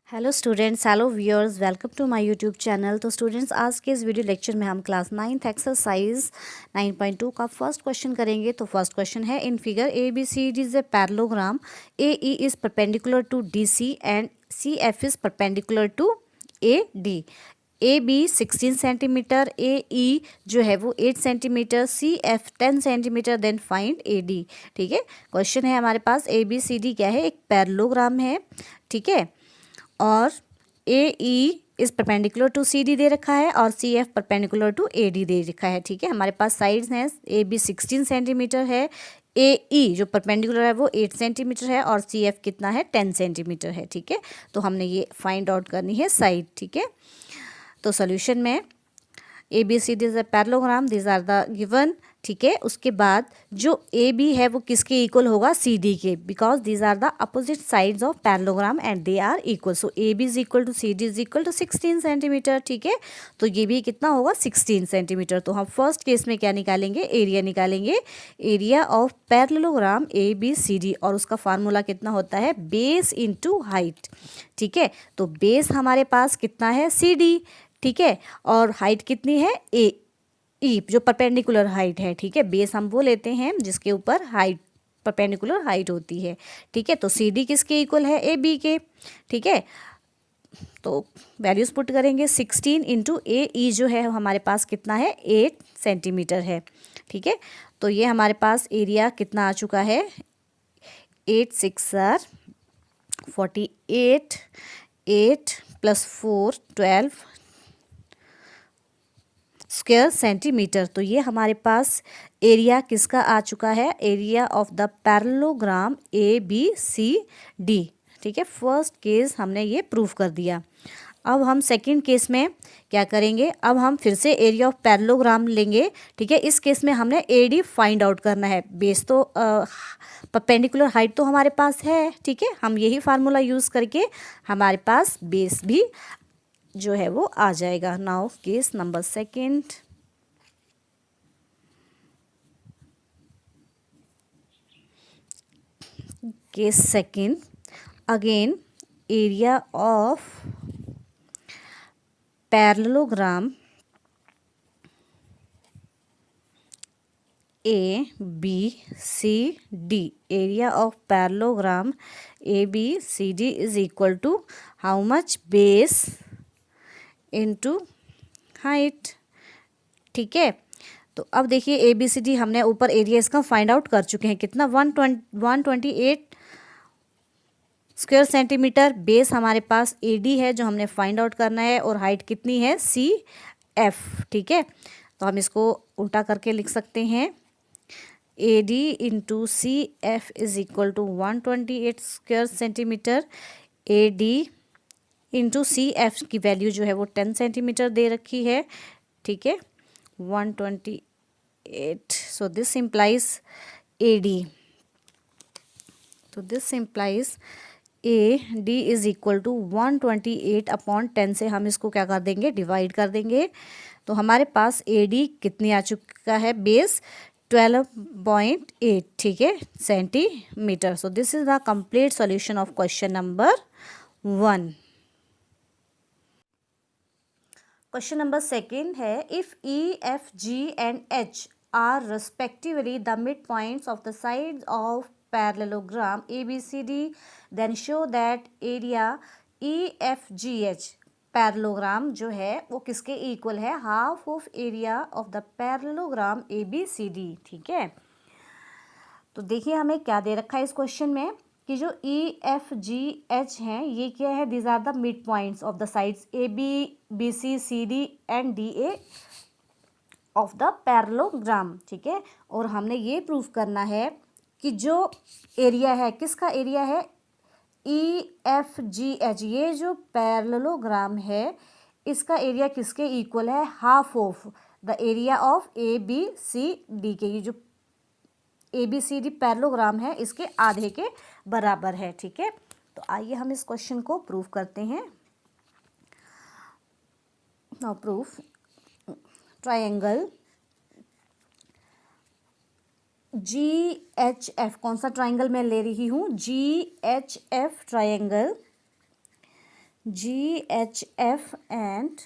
Hello students, hello viewers, welcome to my YouTube channel. तो students, आज के इस वीडियो लेक्चर में हम क्लास 9th एक्सरसाइज 9.2 का फर्स्ट क्वेश्चन करेंगे। तो फर्स्ट क्वेश्चन है, in figure A B C D is a parallelogram, A E is perpendicular to D C and C F is perpendicular to A D. A B 16 centimetre, A E जो है वो 8 centimetre, C F 10 centimetre, then find A D. ठीक है, question है हमारे पास ए B C D क्या है, एक पैरेललोग्राम है। ठीक है, और A E is perpendicular to C D दे रखा है और C F perpendicular to A D दे रखा है। ठीक है, हमारे पास साइड्स हैं, ए बी 16 सेंटीमीटर है, ए ई जो परपेंडिकुलर है वो 8 सेंटीमीटर है और सी एफ कितना है, 10 सेंटीमीटर है। ठीक है, तो हमने ये फाइंड आउट करनी है साइड। ठीक है, तो सोल्यूशन में A B C D is a parallelogram, this are the given. ठीक है, उसके बाद जो ए बी है वो किसके इक्वल होगा, सी डी के, because these are the opposite sides of parallelogram and they are equal. So A B is equal to C D is equal to 16 centimetre. ठीक है, तो ये भी कितना होगा, 16 सेंटीमीटर। तो हम फर्स्ट केस में क्या निकालेंगे, एरिया निकालेंगे, area of parallelogram A B C D, और उसका फार्मूला कितना होता है, बेस इंटू हाइट। ठीक है, तो बेस हमारे पास कितना है, सी डी। ठीक है, और हाइट कितनी है, ए ई जो परपेंडिकुलर हाइट है। ठीक है, बेस हम वो लेते हैं जिसके ऊपर हाइट परपेंडिकुलर हाइट होती है। ठीक है, तो सी डी किसके इक्वल है, ए बी के। ठीक है, तो वैल्यूज पुट करेंगे, 16 इंटू ए ई जो है हमारे पास कितना है, 8 सेंटीमीटर है। ठीक है, तो ये हमारे पास एरिया कितना आ चुका है, 8 6 आर 48, 8 + 4 12 स्क्वायर सेंटीमीटर। तो ये हमारे पास एरिया किसका आ चुका है, area of the parallelogram A B C D. ठीक है, फर्स्ट केस हमने ये प्रूव कर दिया। अब हम सेकंड केस में क्या करेंगे, अब हम फिर से एरिया ऑफ पैरेललोग्राम लेंगे। ठीक है, इस केस में हमने ए डी फाइंड आउट करना है। बेस तो परपेंडिकुलर हाइट तो हमारे पास है। ठीक है, हम यही फार्मूला यूज़ करके हमारे पास बेस भी जो है वो आ जाएगा। Now case number second, case second, again area of parallelogram A B C D, area of parallelogram A B C D is equal to how much, base into height. ठीक है, तो अब देखिए ए बी सी डी हमने ऊपर area इसका find out कर चुके हैं, कितना 128 स्क्वायर सेंटीमीटर। बेस हमारे पास ए डी है जो हमने फाइंड आउट करना है, और हाइट कितनी है, सी एफ। ठीक है, तो हम इसको उल्टा करके लिख सकते हैं, A D into C F is equal to 128 square centimetre. A D into C F की वैल्यू जो है वो 10 सेंटीमीटर दे रखी है। ठीक है, 128, so this implies A D, तो this implies A D is equal to 128/10 से हम इसको क्या कर देंगे, डिवाइड कर देंगे। तो हमारे पास ए डी कितनी आ चुका है, बेस 12.8। ठीक है, centimetre. So this is the complete solution of question number 1। Question number second है, if E F G and H are respectively the mid points of the sides of parallelogram A B C D, then show that area E F G H parallelogram जो है वो किसके equal है, half of area of the parallelogram A B C D. ठीक है, तो देखिए हमें क्या दे रखा है इस क्वेश्चन में, कि जो ई एफ जी एच हैं ये क्या है, these are the mid points of the sides A B B C C D and D A of the parallelogram. ठीक है, और हमने ये प्रूव करना है कि जो एरिया है, किसका एरिया है, ई एफ जी एच, ये जो पैरेललोग्राम है इसका एरिया किसके इक्वल है, half of the area of A B C D के। ये जो A B C D parallelogram है इसके आधे के बराबर है। ठीक है, तो आइए हम इस क्वेश्चन को प्रूव करते हैं। नाउ प्रूफ, ट्रायंगल जी एच एफ, कौन सा ट्रायंगल मैं ले रही हूँ, जी H F triangle GHF and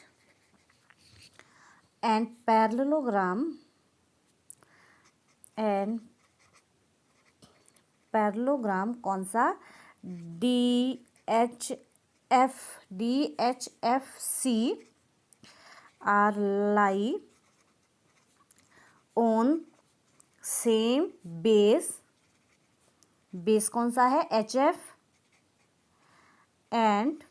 parallelogram कौन सा? DHFC are lie on same base कौन सा है? HF and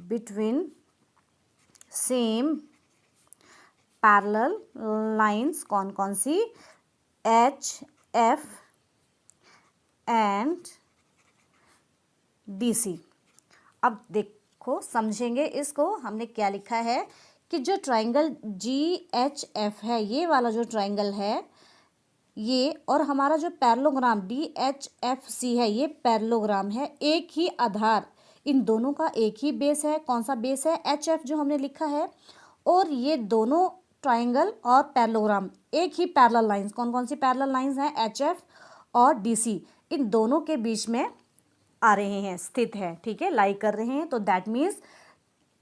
between same parallel lines कौन कौन सी? HF and DC। अब देखो समझेंगे इसको, हमने क्या लिखा है कि जो ट्राइंगल GHF है, ये वाला जो ट्राइंगल है ये, और हमारा जो पैरेललोग्राम DHFC है, ये पैरेललोग्राम है। एक ही आधार, इन दोनों का एक ही बेस है। कौन सा बेस है? HF जो हमने लिखा है। और ये दोनों ट्राइंगल और पैरेललोग्राम एक ही पैरेलल लाइंस, कौन कौन सी पैरेलल लाइंस हैं? HF और DC, इन दोनों के बीच में आ रहे हैं, स्थित है, ठीक है, लाई कर रहे हैं। तो दैट मीन्स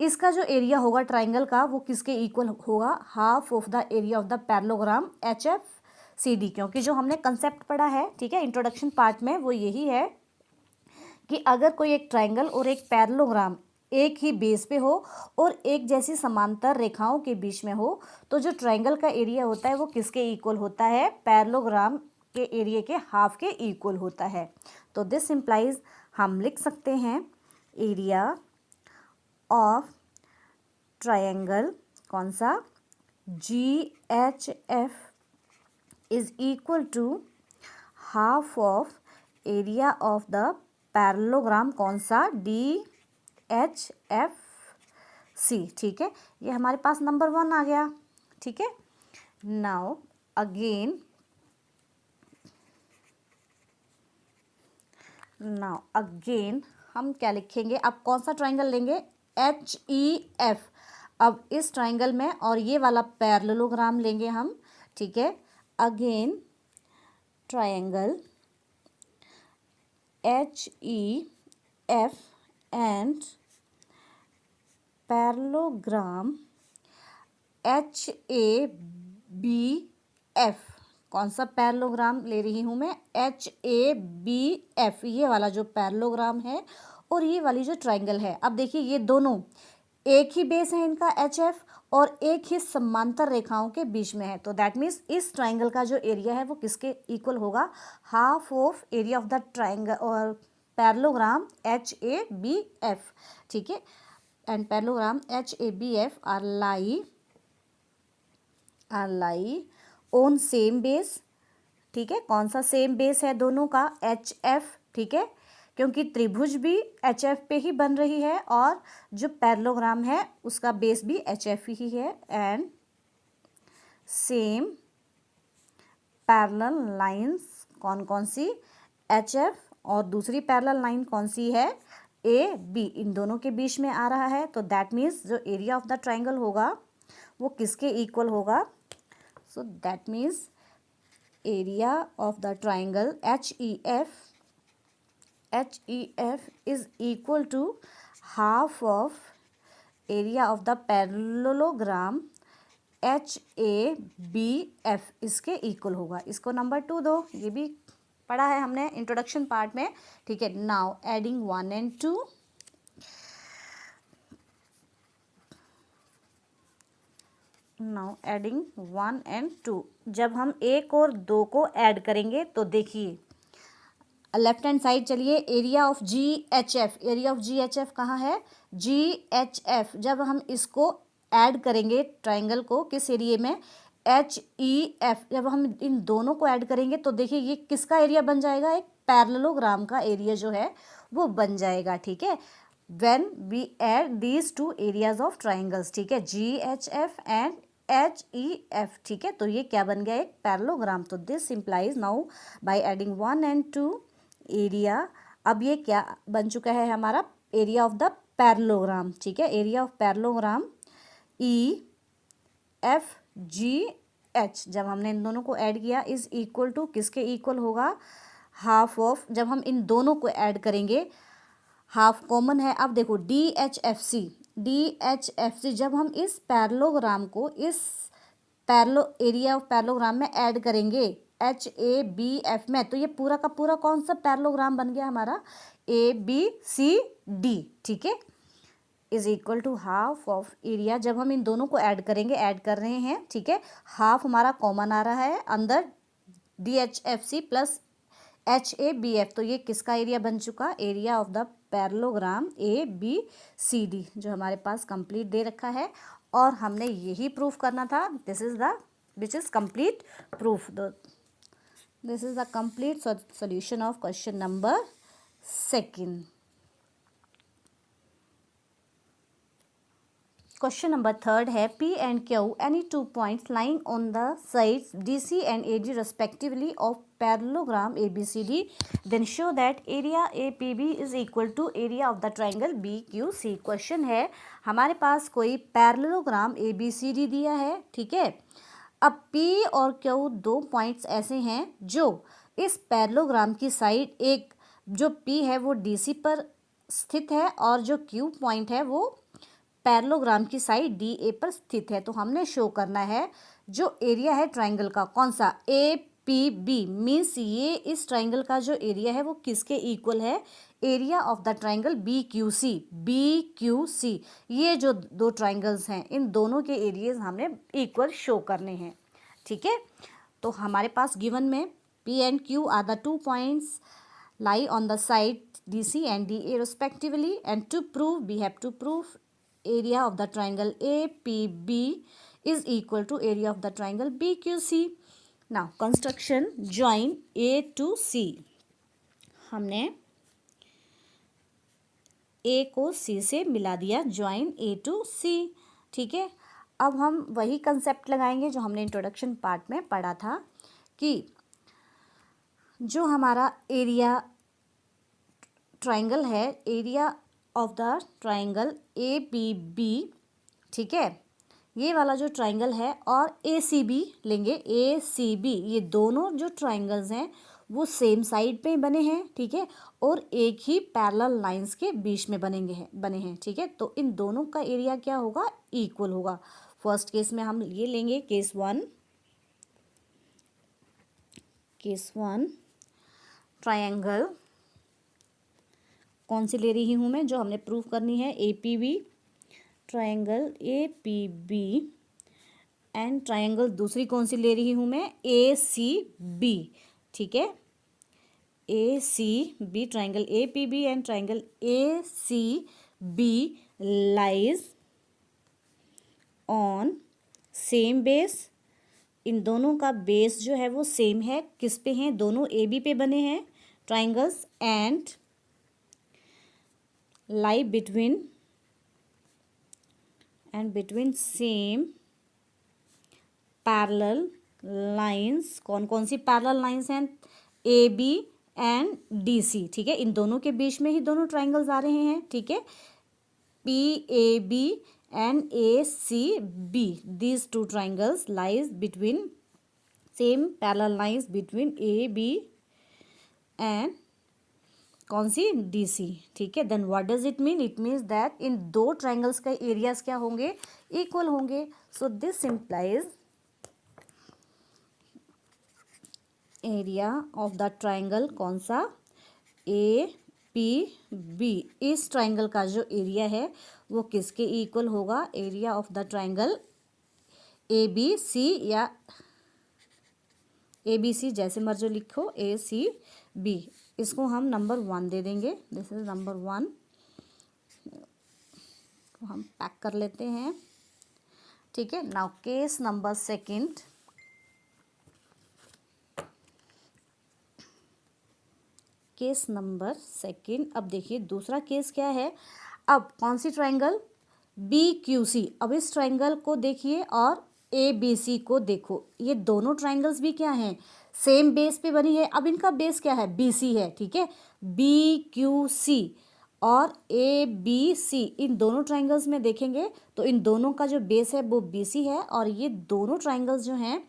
इसका जो एरिया होगा ट्राइंगल का, वो किसके इक्वल होगा? Half of the area of the parallelogram HFCD। क्योंकि जो हमने कंसेप्ट पढ़ा है, ठीक है, इंट्रोडक्शन पार्ट में, वो यही है कि अगर कोई एक ट्राइंगल और एक पैरेललोग्राम एक ही बेस पे हो और एक जैसी समांतर रेखाओं के बीच में हो, तो जो ट्राइंगल का एरिया होता है वो किसके इक्वल होता है? पैरेललोग्राम के एरिया के हाफ के इक्वल होता है। तो दिस इम्प्लाइज हम लिख सकते हैं एरिया ऑफ ट्राइंगल कौन सा? GHF is equal to half of area of the parallelogram कौन सा? DHFC, ठीक है। ये हमारे पास नंबर 1 आ गया, ठीक है। नाउ अगेन हम क्या लिखेंगे? अब कौन सा ट्राइंगल लेंगे? HEF। अब इस ट्राइंगल में और ये वाला पैरेललोग्राम लेंगे हम, ठीक है। Again triangle HEF and parallelogram HABF। कौन सा पैरेललोग्राम ले रही हूँ मैं? HABF, ये वाला जो पैरेललोग्राम है और ये वाली जो ट्राइंगल है। अब देखिए ये दोनों एक ही बेस है इनका HF, और एक ही समांतर रेखाओं के बीच में है। तो दैट मीन्स इस ट्राइंगल का जो एरिया है वो किसके इक्वल होगा? Half of area of the triangle और पैरेललोग्राम HABF, ठीक है। And parallelogram HABF are lie on same base, ठीक है। कौन सा सेम बेस है दोनों का? HF, ठीक है, क्योंकि त्रिभुज भी HF पे ही बन रही है और जो पैरेललोग्राम है उसका बेस भी HF ही है। एंड सेम पैरेलल लाइंस कौन कौन सी? HF, और दूसरी पैरेलल लाइन कौन सी है? AB, इन दोनों के बीच में आ रहा है। तो दैट मीन्स जो एरिया ऑफ द ट्राइंगल होगा वो किसके इक्वल होगा? So that means area of the triangle HEF is equal to half of area of the parallelogram HABF, इसके इक्वल होगा। इसको नंबर 2 दो, ये भी पढ़ा है हमने इंट्रोडक्शन पार्ट में, ठीक है। नाउ एडिंग 1 and 2, जब हम 1 और 2 को ऐड करेंगे तो देखिए लेफ्ट हैंड साइड चलिए, एरिया ऑफ GHF कहाँ है? GHF, जब हम इसको ऐड करेंगे ट्राइंगल को किस एरिया में? HEF, जब हम इन दोनों को ऐड करेंगे तो देखिए ये किसका एरिया बन जाएगा? एक पैरेललोग्राम का एरिया जो है वो बन जाएगा, ठीक है। When we add these 2 areas of triangles, ठीक है, GHF एंड HEF, ठीक है। तो ये क्या बन गया? एक पैरेललोग्राम। तो this implies now by adding 1 and 2 area, अब ये क्या बन चुका है हमारा? एरिया ऑफ द पैरेललोग्राम, ठीक है। एरिया ऑफ पैरेललोग्राम EFGH, जब हमने इन दोनों को ऐड किया, इज इक्वल टू किसके इक्वल होगा? हाफ ऑफ, जब हम इन दोनों को ऐड करेंगे, हाफ कॉमन है। अब देखो DHFC जब हम इस पैरेललोग्राम को इस एरिया ऑफ पैरेललोग्राम में ऐड करेंगे HABF में, तो ये पूरा का पूरा कौन सा पैरेललोग्राम बन गया हमारा, ABCD, ठीक है, is equal to half of area. जब हम इन दोनों को ऐड करेंगे, ऐड कर रहे हैं, ठीक है, हाफ हमारा कॉमन आ रहा है अंदर DHFC प्लस HABF, तो ये किसका एरिया बन चुका, area of the parallelogram ABCD, जो हमारे पास कंप्लीट दे रखा है और हमने यही प्रूफ करना था। This is the which is complete proof, this is the complete solution of question number 2। Question number 3 है P and Q, any 2 points lying on the sides DC and AD respectively of parallelogram ABCD, then show that area APB is equal to area of the triangle BQC। Question है, हमारे पास कोई parallelogram ABCD दिया है, ठीक है। अब P और Q दो पॉइंट्स ऐसे हैं जो इस पैरेललोग्राम की साइड, एक जो P है वो DC पर स्थित है और जो Q पॉइंट है वो पैरेललोग्राम की साइड DA पर स्थित है। तो हमने शो करना है जो एरिया है ट्राइंगल का, कौन सा, APB, मीन्स ये इस ट्राइंगल का जो एरिया है वो किसके इक्वल है, area of the triangle BQC। ये जो दो ट्राइंगल्स हैं इन दोनों के एरियाज हमने इक्वल शो करने हैं, ठीक है। तो हमारे पास गिवन में P and Q are the 2 points lie on the side DC and DA respectively, and to prove we have to prove area of the triangle APB is equal to area of the triangle BQC। now construction join A to C, हमने A को C से मिला दिया, join A to C, ठीक है। अब हम वही कंसेप्ट लगाएंगे जो हमने इंट्रोडक्शन पार्ट में पढ़ा था कि जो हमारा एरिया ट्राइंगल है, area of the triangle APB, ठीक है, ये वाला जो ट्राइंगल है, और ACB लेंगे, ACB, ये दोनों जो ट्राइंगल्स हैं वो सेम साइड पे बने हैं, ठीक है, और एक ही पैरेलल लाइंस के बीच में बने हैं, ठीक है। तो इन दोनों का एरिया क्या होगा, इक्वल होगा। फर्स्ट केस में हम ये लेंगे केस वन ट्राइंगल, कौन सी ले रही हूँ मैं, जो हमने प्रूफ करनी है, APB, triangle APB, and triangle दूसरी कौन सी ले रही हूँ मैं, ACB, ठीक है, ACB, triangle APB and triangle ACB lies on same base. इन दोनों का बेस जो है वो सेम है, किस पे हैं, दोनों AB पे बने हैं triangles, and lie between same parallel lines। कौन कौन सी पैरेलल लाइंस हैं, AB एंड DC, ठीक है, इन दोनों के बीच में ही दोनों ट्राइंगल्स आ रहे हैं, ठीक है, PAB and ACB, these two triangles lies between same parallel lines between AB and कौन सी, DC, ठीक है। Then what does it mean, it means that इन दो ट्राइंगल्स का एरियाज क्या होंगे, इक्वल होंगे। So this implies area of the triangle कौन सा, APB, इस ट्राइंगल का जो एरिया है वो किसके इक्वल होगा, area of the triangle ABC या ABC, जैसे मर्जी लिखो, ACB। इसको हम नंबर 1 दे देंगे, दिस इज नंबर 1, तो हम पैक कर लेते हैं, ठीक है। नाउ केस नंबर 2, अब देखिए दूसरा केस क्या है। अब कौन सी ट्राइंगल, BQC। अब इस ट्राइंगल को देखिए और ABC को देखो, ये दोनों ट्राइंगल्स भी क्या हैं, सेम बेस पे बनी है। अब इनका बेस क्या है, BC है, ठीक है, BQC और ABC, इन दोनों ट्राइंगल्स में देखेंगे तो इन दोनों का जो बेस है वो BC है, और ये दोनों ट्राइंगल्स जो हैं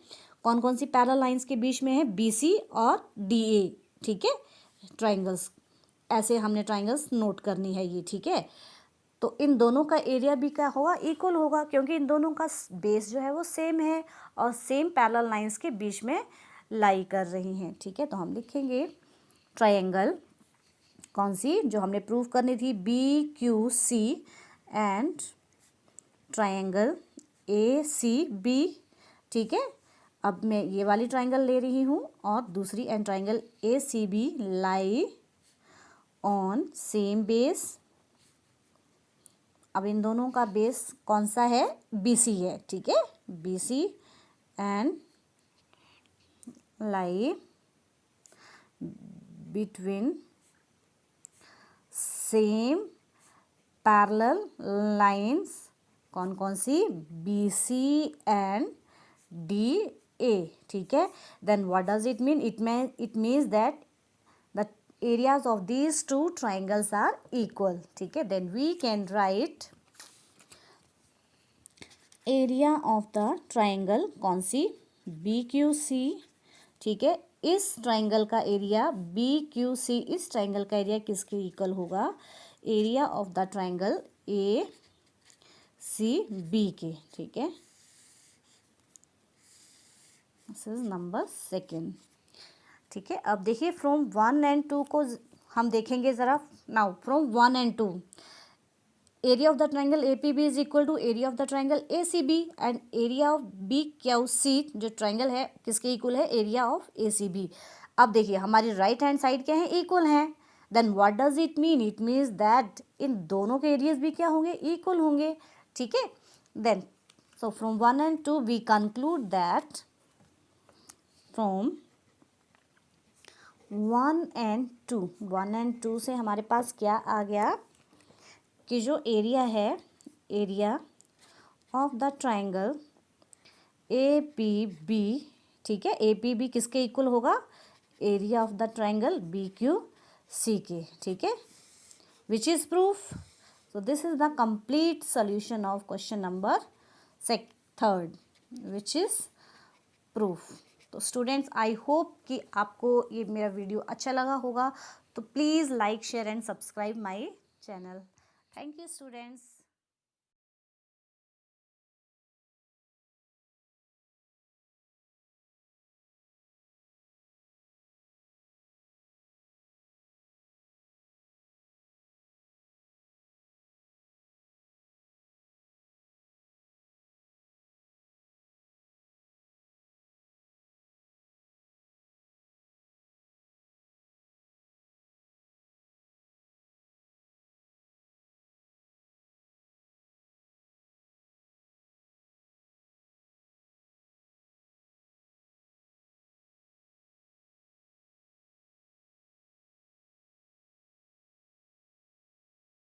कौन कौन सी पैरेलल लाइंस के बीच में है, BC और DA, ठीक है, ट्राइंगल्स ऐसे हमने ट्राइंगल्स नोट करनी है ये, ठीक है। तो इन दोनों का एरिया भी क्या होगा, इक्वल होगा, क्योंकि इन दोनों का बेस जो है वो सेम है और सेम पैरेलल लाइंस के बीच में लाई कर रही हैं, ठीक है। तो हम लिखेंगे ट्रायंगल कौन सी जो हमने प्रूव करनी थी, B Q C and triangle A C B, ठीक है। अब मैं ये वाली ट्रायंगल ले रही हूँ और दूसरी and triangle A C B lie on same base. अब इन दोनों का बेस कौन सा है, बी सी है, ठीक है, B C and lie between same parallel lines, कौन कौन सी, B C and D A, ठीक है। Then what does it mean, it means that the areas of these two triangles are equal, ठीक है। Then we can write area of the triangle कौन सी, B Q सी, ठीक है। इस triangle का एरिया बी क्यू सी, इस ट्राइंगल का एरिया किसके इक्वल होगा, area of the triangle A C B के, ठीक है। दिस इज नंबर सेकेंड, ठीक है। अब देखिए फ्रॉम 1 and 2 को हम देखेंगे ज़रा। Now from 1 and 2 area of the triangle A P B is equal to area of the triangle A C B and area of B Q C जो triangle है किसके इक्वल है, area of A C B. अब देखिए हमारी right hand side क्या है, equal है। Then what does it mean, it means that इन दोनों के एरियाज भी क्या होंगे, इक्वल होंगे, ठीक है। Then so from 1 and 2 we conclude that from 1 and 2 से हमारे पास क्या आ गया कि जो एरिया है, area of the triangle A P B, ठीक है, ए पी बी किसके इक्वल होगा, area of the triangle B Q C के, ठीक है, which is proof. So this is the complete solution of question number 3rd which is proof. तो students I hope कि आपको ये मेरा वीडियो अच्छा लगा होगा, तो please like share and subscribe my channel. Thank you, students.